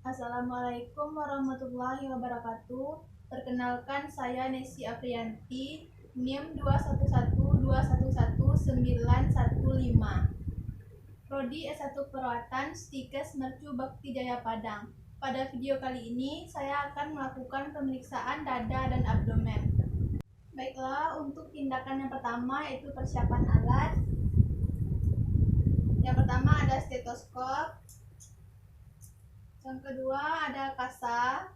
Assalamualaikum warahmatullahi wabarakatuh. Perkenalkan, saya Nesi Aprianti, NIM 211211915, Prodi S1 Perawatan, Stikes Mercu Bakti Jaya Padang. Pada video kali ini, saya akan melakukan pemeriksaan dada dan abdomen. Baiklah, untuk tindakan yang pertama yaitu persiapan alat. Yang pertama ada stetoskop. Yang kedua ada kasa.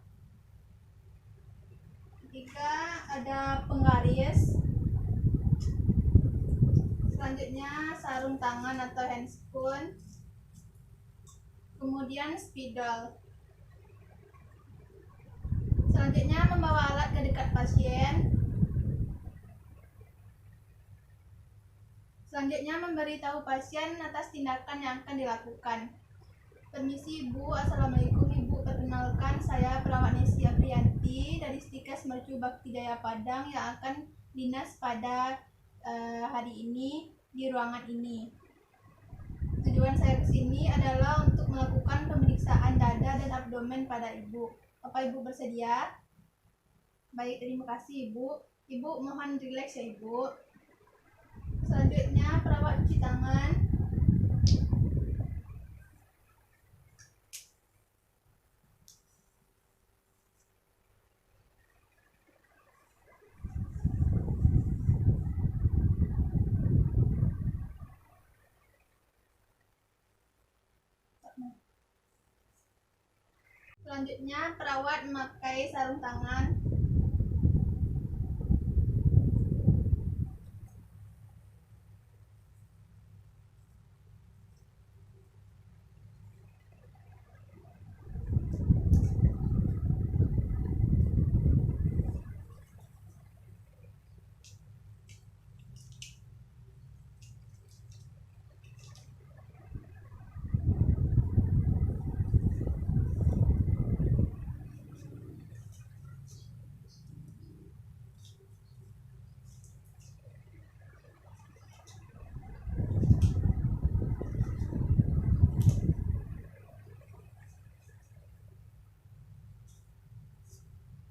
Ketiga ada penggaris. Selanjutnya sarung tangan atau handscoon. Kemudian spidol. Selanjutnya membawa alat ke dekat pasien. Selanjutnya memberitahu pasien atas tindakan yang akan dilakukan. Permisi Ibu, Assalamualaikum Ibu. Perkenalkan, saya perawat Nesi Aprianti dari Stikes Mercu Bakti Jaya Padang yang akan dinas pada hari ini di ruangan ini. Tujuan saya ke sini adalah untuk melakukan pemeriksaan dada dan abdomen pada Ibu. Apa Ibu bersedia? Baik, terima kasih Ibu. Ibu mohon rileks ya Ibu. Selanjutnya perawat cuci tangan. Selanjutnya perawat memakai sarung tangan.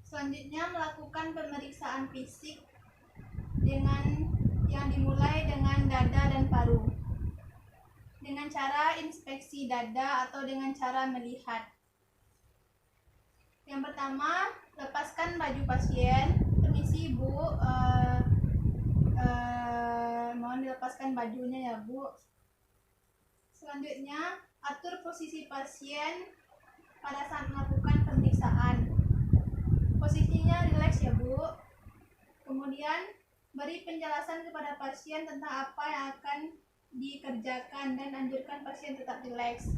Selanjutnya melakukan pemeriksaan fisik yang dimulai dengan dada dan paru. Dengan cara inspeksi dada atau dengan cara melihat. Yang pertama, lepaskan baju pasien. Permisi Bu, mohon dilepaskan bajunya ya Bu. Selanjutnya, atur posisi pasien pada saat melakukan pemeriksaan. Posisinya rileks ya Bu. Kemudian beri penjelasan kepada pasien tentang apa yang akan dikerjakan dan anjurkan pasien tetap rileks.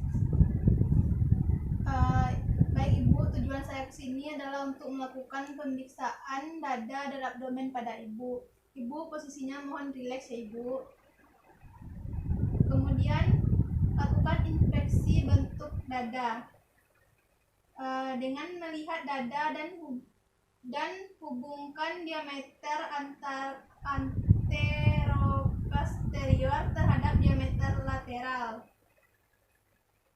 Baik Ibu, tujuan saya kesini adalah untuk melakukan pemeriksaan dada dan abdomen pada Ibu. Ibu posisinya mohon rileks ya Ibu. Kemudian lakukan inspeksi bentuk dada. Dengan melihat dada dan hubungkan diameter anteroposterior terhadap diameter lateral.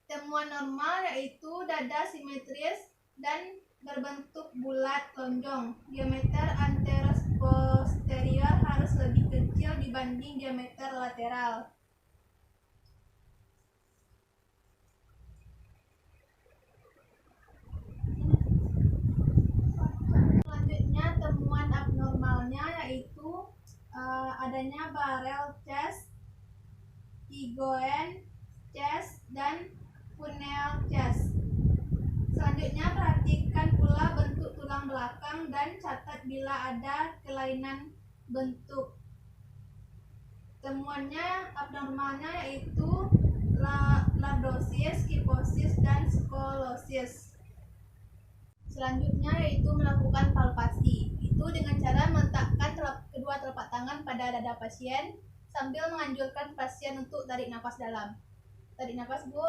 Temuan normal yaitu dada simetris dan berbentuk bulat lonjong. Diameter anteroposterior harus lebih kecil dibanding diameter lateral. Temuan abnormalnya yaitu adanya barrel chest, igoen chest, dan funnel chest. Selanjutnya perhatikan pula bentuk tulang belakang dan catat bila ada kelainan bentuk. Temuannya abnormalnya yaitu lordosis, kyphosis, dan skolosis. Selanjutnya yaitu melakukan palpasi. Itu dengan cara meletakkan kedua telapak tangan pada dada pasien sambil menganjurkan pasien untuk tarik nafas dalam. Tarik nafas Bu.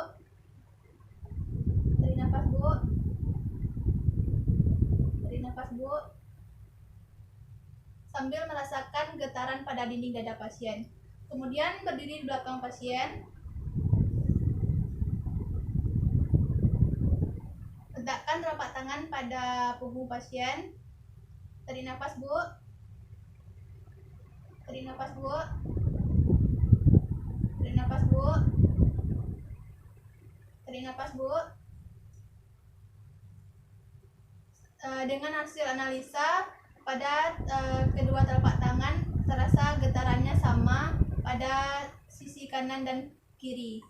Tarik nafas Bu. Tarik nafas Bu. Sambil merasakan getaran pada dinding dada pasien. Kemudian berdiri di belakang pasien. tangan pada punggung pasien. Tarik nafas, Bu. Tarik nafas, Bu. Tarik nafas, Bu. Tarik nafas, Bu. Dengan hasil analisa pada kedua telapak tangan terasa getarannya sama pada sisi kanan dan kiri.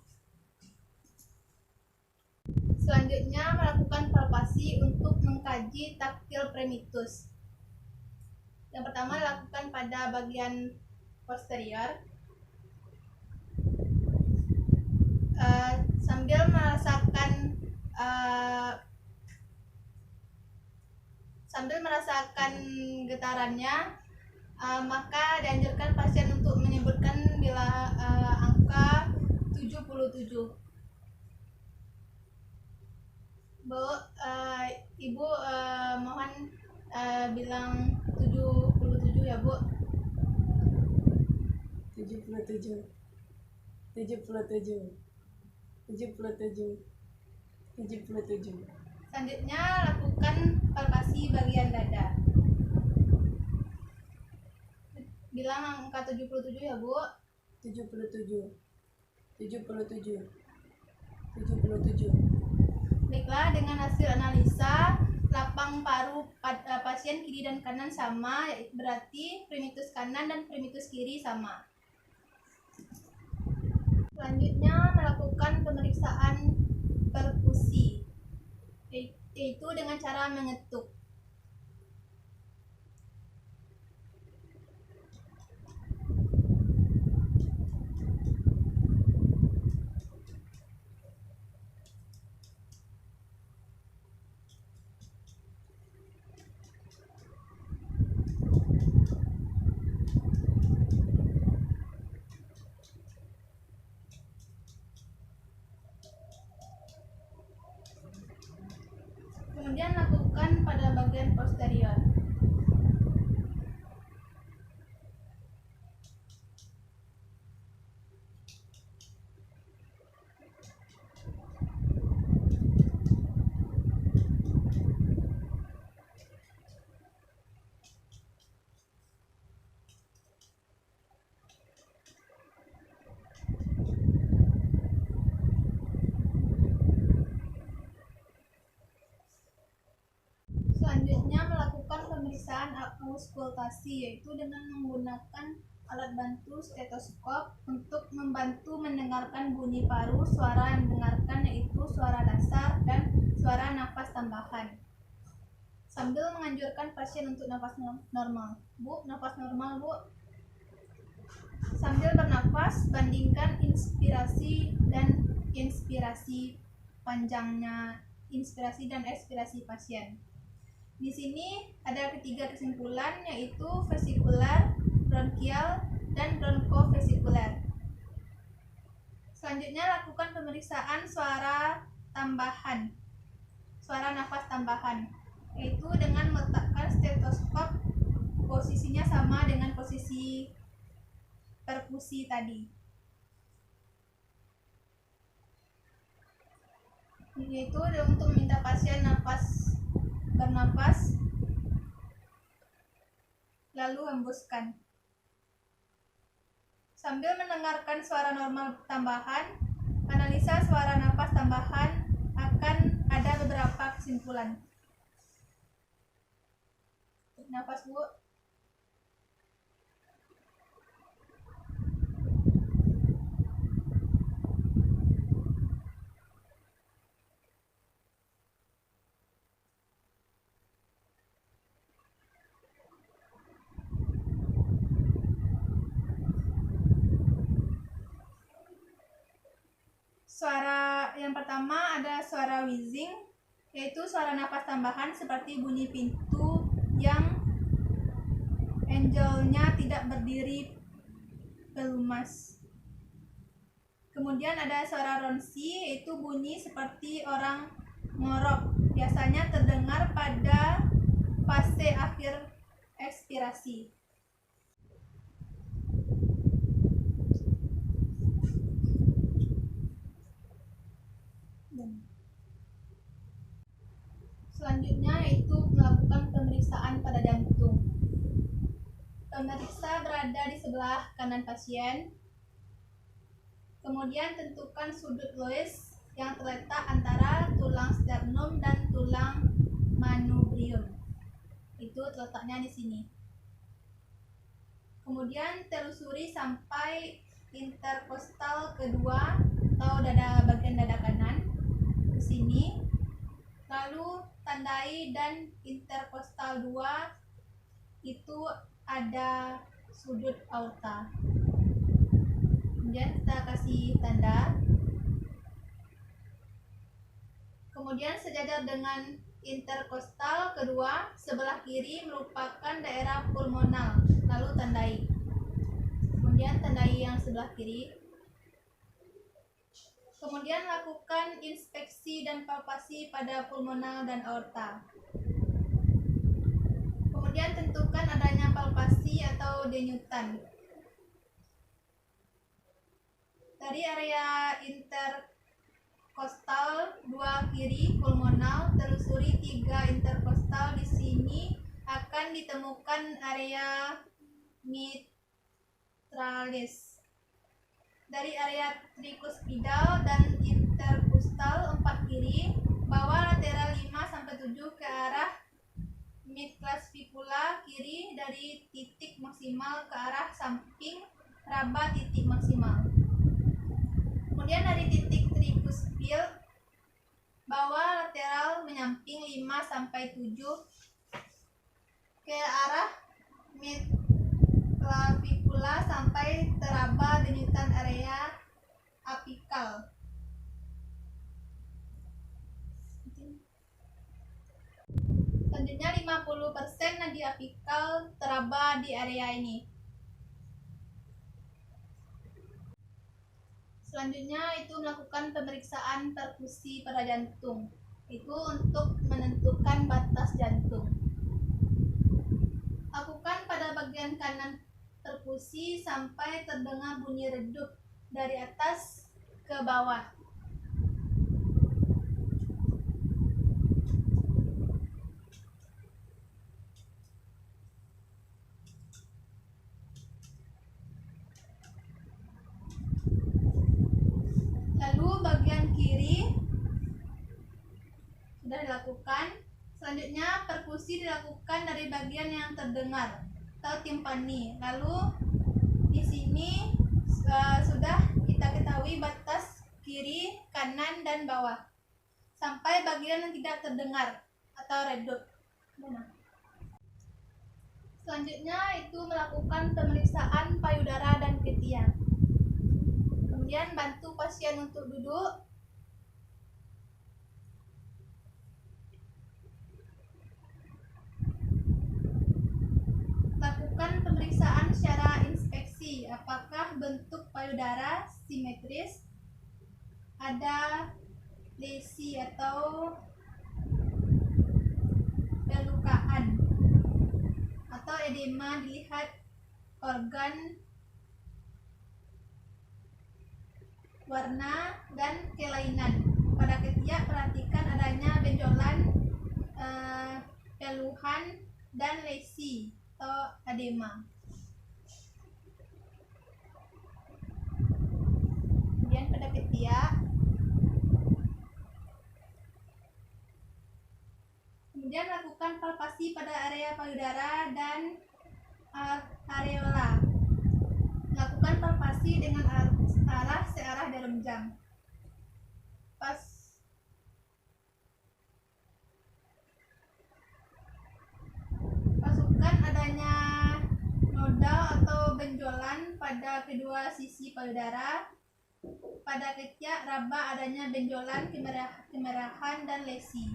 Selanjutnya melakukan palpasi untuk mengkaji taktil primitus. Yang pertama dilakukan pada bagian posterior, sambil merasakan getarannya, maka dianjurkan pasien untuk menyebutkan bila angka 77. Bu, Ibu mohon bilang 77 ya, Bu. 77 77 77 77. Selanjutnya lakukan palpasi bagian dada. Bilang angka 77 ya, Bu. 77 77 77. Baiklah, dengan hasil analisa lapang paru pada pasien kiri dan kanan sama, berarti primitus kanan dan primitus kiri sama. Selanjutnya melakukan pemeriksaan perkusi, yaitu dengan cara mengetuk. Kemudian lakukan pada bagian posterior. Selanjutnya melakukan pemeriksaan auskultasi, yaitu dengan menggunakan alat bantu stetoskop untuk membantu mendengarkan bunyi paru. Suara yang didengarkan yaitu suara dasar dan suara nafas tambahan. Sambil menganjurkan pasien untuk nafas normal. Bu, nafas normal, Bu. Sambil bernafas, bandingkan inspirasi dan panjangnya inspirasi dan ekspirasi pasien. Di sini ada ketiga kesimpulan, yaitu vesikular, bronkial, dan bronkofesikular. Selanjutnya lakukan pemeriksaan suara tambahan, suara nafas tambahan, yaitu dengan meletakkan stetoskop posisinya sama dengan posisi perkusi tadi, yaitu untuk meminta pasien bernafas lalu hembuskan. Sambil mendengarkan suara normal tambahan, analisa suara nafas tambahan, akan ada beberapa kesimpulan. Nafas, Bu. Suara yang pertama ada suara wheezing, yaitu suara nafas tambahan seperti bunyi pintu yang angelnya tidak berdiri pelumas. Kemudian ada suara ronsi, yaitu bunyi seperti orang ngorok, biasanya terdengar pada fase akhir ekspirasi. Selanjutnya yaitu melakukan pemeriksaan pada jantung. Pemeriksa berada di sebelah kanan pasien. Kemudian tentukan sudut lois yang terletak antara tulang sternum dan tulang manubrium. Itu terletaknya di sini. Kemudian telusuri sampai interkostal kedua atau bagian dada kanan di sini. Lalu tandai dan interkostal 2 itu ada sudut aorta. Kemudian kita kasih tanda. Kemudian sejajar dengan interkostal kedua, sebelah kiri merupakan daerah pulmonal. Lalu tandai. Kemudian tandai yang sebelah kiri. Kemudian lakukan inspeksi dan palpasi pada pulmonal dan aorta. Kemudian tentukan adanya palpasi atau denyutan. Dari area interkostal 2 kiri pulmonal, telusuri 3 interkostal. Di sini akan ditemukan area mitralis. Dari area trikuspidal dan interkostal 4 kiri, bawa lateral 5-7 ke arah midclavicular kiri dari titik maksimal ke arah samping raba titik maksimal. Kemudian dari titik trikuspil, bawa lateral menyamping 5-7 ke arah midclavicular sampai teraba denyutan area apikal. Selanjutnya 50% nadi apikal teraba di area ini. Selanjutnya itu melakukan pemeriksaan perfusi pada jantung. Itu untuk menentukan batas jantung. Lakukan pada bagian kanan perfusi sampai terdengar bunyi redup dari atas ke bawah. Lalu bagian kiri sudah dilakukan. Selanjutnya perfusi dilakukan dari bagian yang terdengar atau timpani. Lalu di sini sudah kita ketahui batas kiri, kanan, dan bawah sampai bagian yang tidak terdengar atau redup. Selanjutnya itu melakukan pemeriksaan payudara dan ketiak. Kemudian bantu pasien untuk duduk. Lakukan pemeriksaan secara inspeksi apakah bentuk payudara simetris, ada lesi atau pelukaan, atau edema. Dilihat organ, warna, dan kelainan. Pada ketiak perhatikan adanya benjolan, peluhan, dan lesi atau edema. Kemudian pada ketiak, kemudian lakukan palpasi pada area payudara dan areola. Lakukan palpasi dengan arah searah jarum jam. Pasukan adanya nodal atau benjolan pada kedua sisi payudara. Pada ketiak raba adanya benjolan, kemerahan, dan lesi.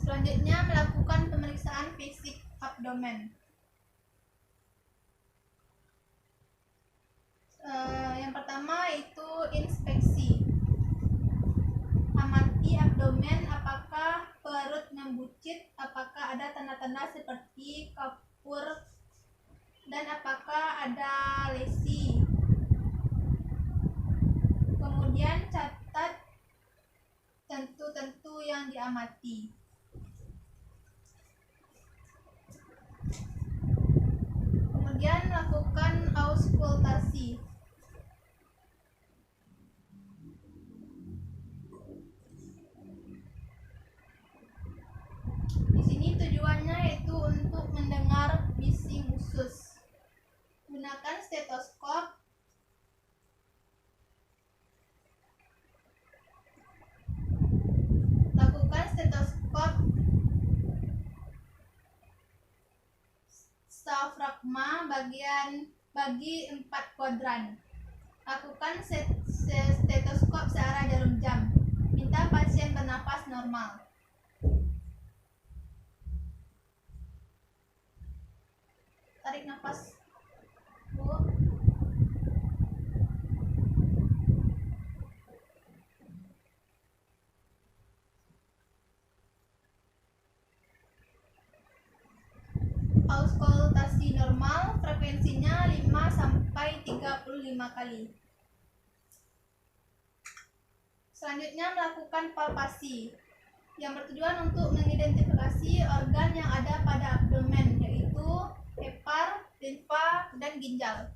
Selanjutnya melakukan pemeriksaan fisik abdomen. Yang pertama itu inspeksi. Amati abdomen apakah perut membuncit, apakah ada tanda-tanda seperti kapur, dan apakah ada lesi. Kemudian catat tentu-tentu yang diamati. Kemudian lakukan auskultasi. Di sini tujuannya yaitu untuk mendengar bising usus. Gunakan stetoskop. Lakukan stetoskop diafragma bagi 4 kuadran. Lakukan stetoskop searah jarum jam. Minta pasien bernafas normal. Tarik nafas, Bu. Auskultasi normal, frekuensinya 5-35 kali. Selanjutnya melakukan palpasi yang bertujuan untuk mengidentifikasi organ yang ada pada abdomen, yaitu hepar, limfa, dan ginjal.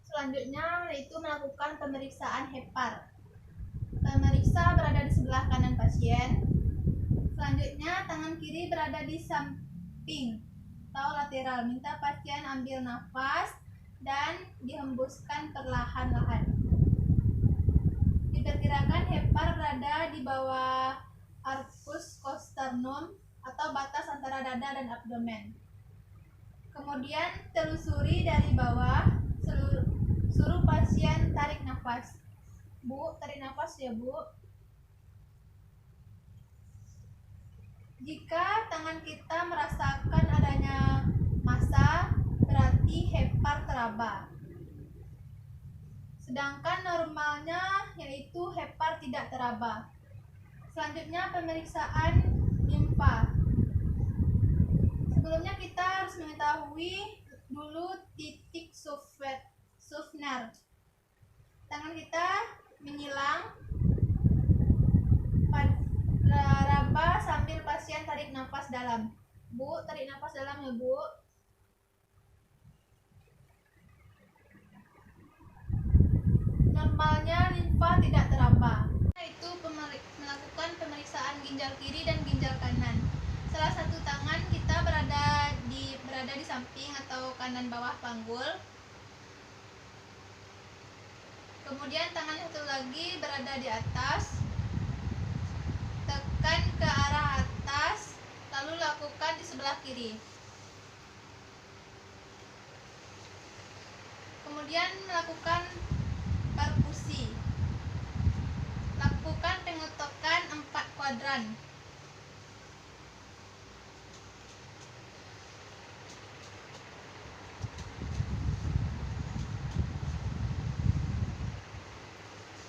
Selanjutnya yaitu melakukan pemeriksaan hepar. Pemeriksa berada di sebelah kanan pasien. Selanjutnya tangan kiri berada di samping atau lateral. Minta pasien ambil nafas dan dihembuskan perlahan-lahan. Diperkirakan hepar berada di bawah arcus costernum atau batas antara dada dan abdomen. Kemudian telusuri dari bawah, suruh pasien tarik nafas. Bu, tarik nafas ya, Bu. Jika tangan kita merasakan adanya massa, berarti hepar teraba. Sedangkan normalnya yaitu hepar tidak teraba. Selanjutnya pemeriksaan limfa. Sebelumnya kita harus mengetahui dulu titik Sufner. Tangan kita menyilang, raba sambil pasien tarik nafas dalam. Bu, tarik nafas dalam ya, Bu. Normalnya limfa tidak teraba. Itu melakukan pemeriksaan ginjal kiri dan ginjal kanan. Salah satu tangan kita berada di samping atau kanan bawah panggul. Kemudian tangan satu lagi berada di atas. Tekan ke arah atas, lalu lakukan di sebelah kiri. Kemudian melakukan perkusi. Lakukan pengotokan 4 kuadran.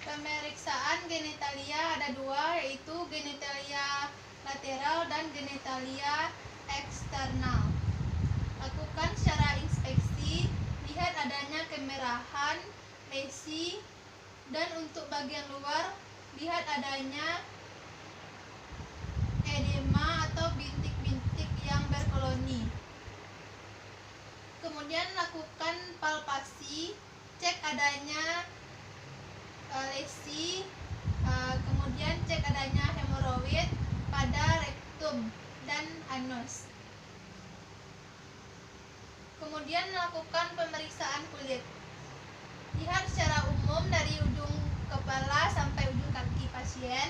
Pemeriksaan genitalia ada 2, yaitu genitalia lateral dan genitalia eksternal. Lakukan secara inspeksi, lihat adanya kemerahan, lesi, dan untuk bagian luar lihat adanya edema atau bintik-bintik yang berkoloni. Kemudian lakukan palpasi, cek adanya lesi, kemudian cek adanya hemoroid pada rektum dan anus. Kemudian melakukan pemeriksaan kulit. Lihat secara umum dari ujung kepala sampai ujung kaki pasien.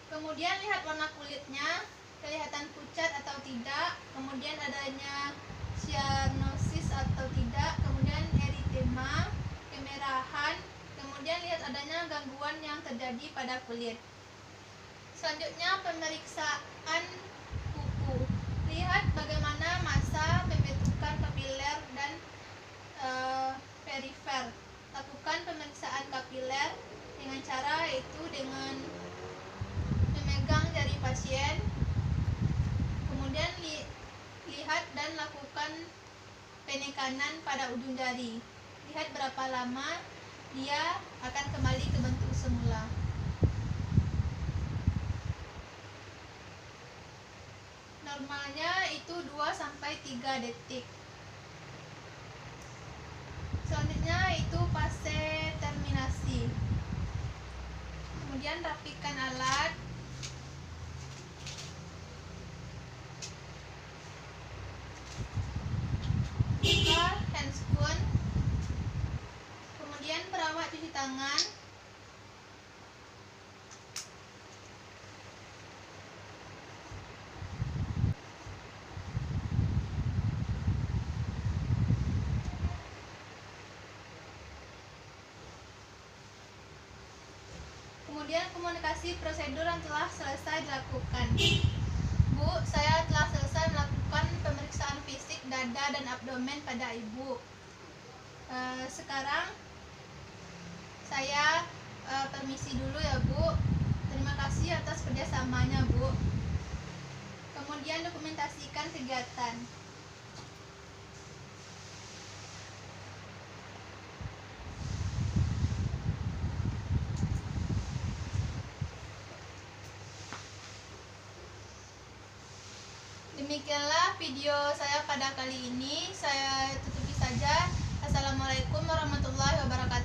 Kemudian lihat warna kulitnya, kelihatan pucat atau tidak, kemudian adanya cyanosis atau tidak, kemudian eritema, kemerahan, kemudian lihat adanya gangguan yang terjadi pada kulit. Selanjutnya pemeriksaan kuku. Lihat bagaimana massa pembentukan kapiler dan perifer. Lakukan pemeriksaan kapiler dengan cara yaitu dengan memegang dan lakukan penekanan pada ujung jari. Lihat berapa lama dia akan kembali ke bentuk semula. Normalnya itu 2-3 detik. Selanjutnya itu fase terminasi. Kemudian rapikan alat. Buka handscoon. Kemudian perawat cuci tangan. Kemudian komunikasi prosedur yang telah selesai dilakukan. Bu, saya telah selesai melakukan pemeriksaan fisik dada dan abdomen pada ibu. Sekarang saya permisi dulu ya Bu. Terima kasih atas kerjasamanya Bu. Kemudian dokumentasikan kegiatan. Demikianlah video saya pada kali ini. Saya tutupi saja. Assalamualaikum warahmatullahi wabarakatuh.